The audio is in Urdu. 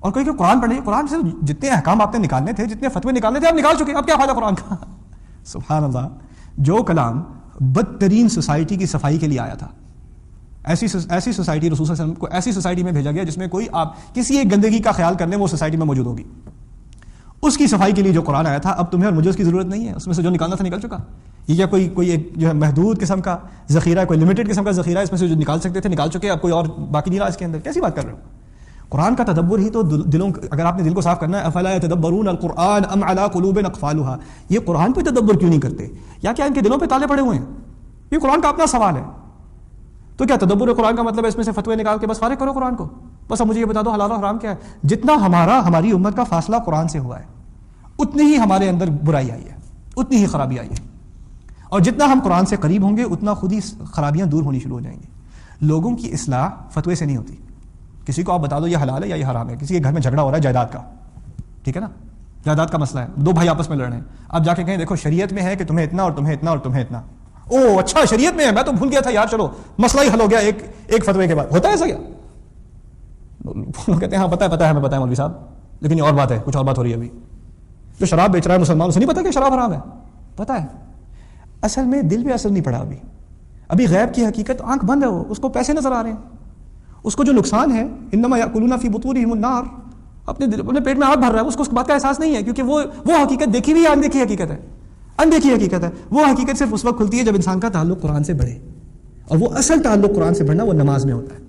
اور کوئی کہ قرآن پڑھنے، قرآن سے جتنے احکام آپ نے نکالنے تھے، جتنے فتوے نکالنے تھے آپ نکال چکے، اب کیا فائدہ قرآن کا؟ سبحان اللہ. جو کلام بدترین سوسائٹی کی صفائی کے لیے آیا تھا، ایسی سوسائٹی رسول صلی اللہ علیہ وسلم کو ایسی سوسائٹی میں بھیجا گیا جس میں کوئی آپ کسی ایک گندگی کا خیال کرنے وہ سوسائٹی میں موجود ہوگی، اس کی صفائی کے لیے جو قرآن آیا تھا، اب تمہیں اور مجھے اس کی ضرورت نہیں ہے، اس میں سے جو نکالنا تھا نکل چکا. یہ کیا کوئی ایک جو ہے محدود قسم کا ذخیرہ ہے، کوئی لمیٹڈ قسم کا ذخیرہ ہے، اس میں سے جو نکال سکتے تھے نکال چکے، اب کوئی اور باقی نہیں رہا اس کے اندر؟ کیسی بات کر رہے ہو؟ قرآن کا تدبر ہی تو دلوں، اگر آپ نے دل کو صاف کرنا ہے، افلا یتدبرون القرآن ام علی قلوب اقفالها، یہ قرآن پہ تدبر کیوں نہیں کرتے؟ یا کیا ان کے دلوں پہ تالے پڑے ہوئے ہیں؟ یہ قرآن کا اپنا سوال ہے. تو کیا تدبر قرآن کا مطلب ہے اس میں سے فتوے نکال کے بس فارغ کرو قرآن کو؟ بس اب مجھے یہ بتا دو حلال و حرام کیا ہے. جتنا ہماری امت کا فاصلہ قرآن سے ہوا ہے، اتنی ہی ہمارے اندر برائی آئی ہے، اتنی ہی خرابی آئی ہے. اور جتنا ہم قرآن سے قریب ہوں گے اتنا خود ہی خرابیاں دور ہونی شروع ہو جائیں گی. لوگوں کی اصلاح فتوے سے نہیں ہوتی. کسی کو آپ بتا دو یہ حلال ہے یا یہ حرام ہے، کسی کے گھر میں جھگڑا ہو رہا ہے جائیداد کا، ٹھیک ہے نا، جائیداد کا مسئلہ ہے، دو بھائی آپس میں لڑ رہے ہیں، آپ جا کے کہیں دیکھو شریعت میں ہے کہ تمہیں اتنا اور تمہیں اتنا اور تمہیں اتنا. او اچھا شریعت میں ہے، میں تو بھول گیا تھا یار، چلو مسئلہ ہی حل ہو گیا ایک فتوے کے بعد. ہوتا ہے ایسا کیا؟ کہتے ہیں ہاں پتہ ہے ہمیں پتہ ہے مولوی صاحب، لیکن یہ اور بات ہے، کچھ اور بات ہو رہی ہے. ابھی جو شراب بیچ رہا ہے مسلمان، اسے نہیں پتا کہ شراب حرام ہے؟ پتہ ہے. اصل میں دل پہ اثر نہیں پڑا ابھی غیب کی حقیقت آنکھ بند ہے، وہ اس کو پیسے نظر آ رہے ہیں، اس کو جو نقصان ہے انما یاکلون فی بطونہم النار، اپنے پیٹ میں آگ بھر رہا ہے، اس کو اس بات کا احساس نہیں ہے، کیونکہ وہ حقیقت دیکھی ہوئی اندیکھی حقیقت ہے. وہ حقیقت صرف اس وقت کھلتی ہے جب انسان کا تعلق قرآن سے بڑھے، اور وہ اصل تعلق قرآن سے بڑھنا وہ نماز میں ہوتا ہے.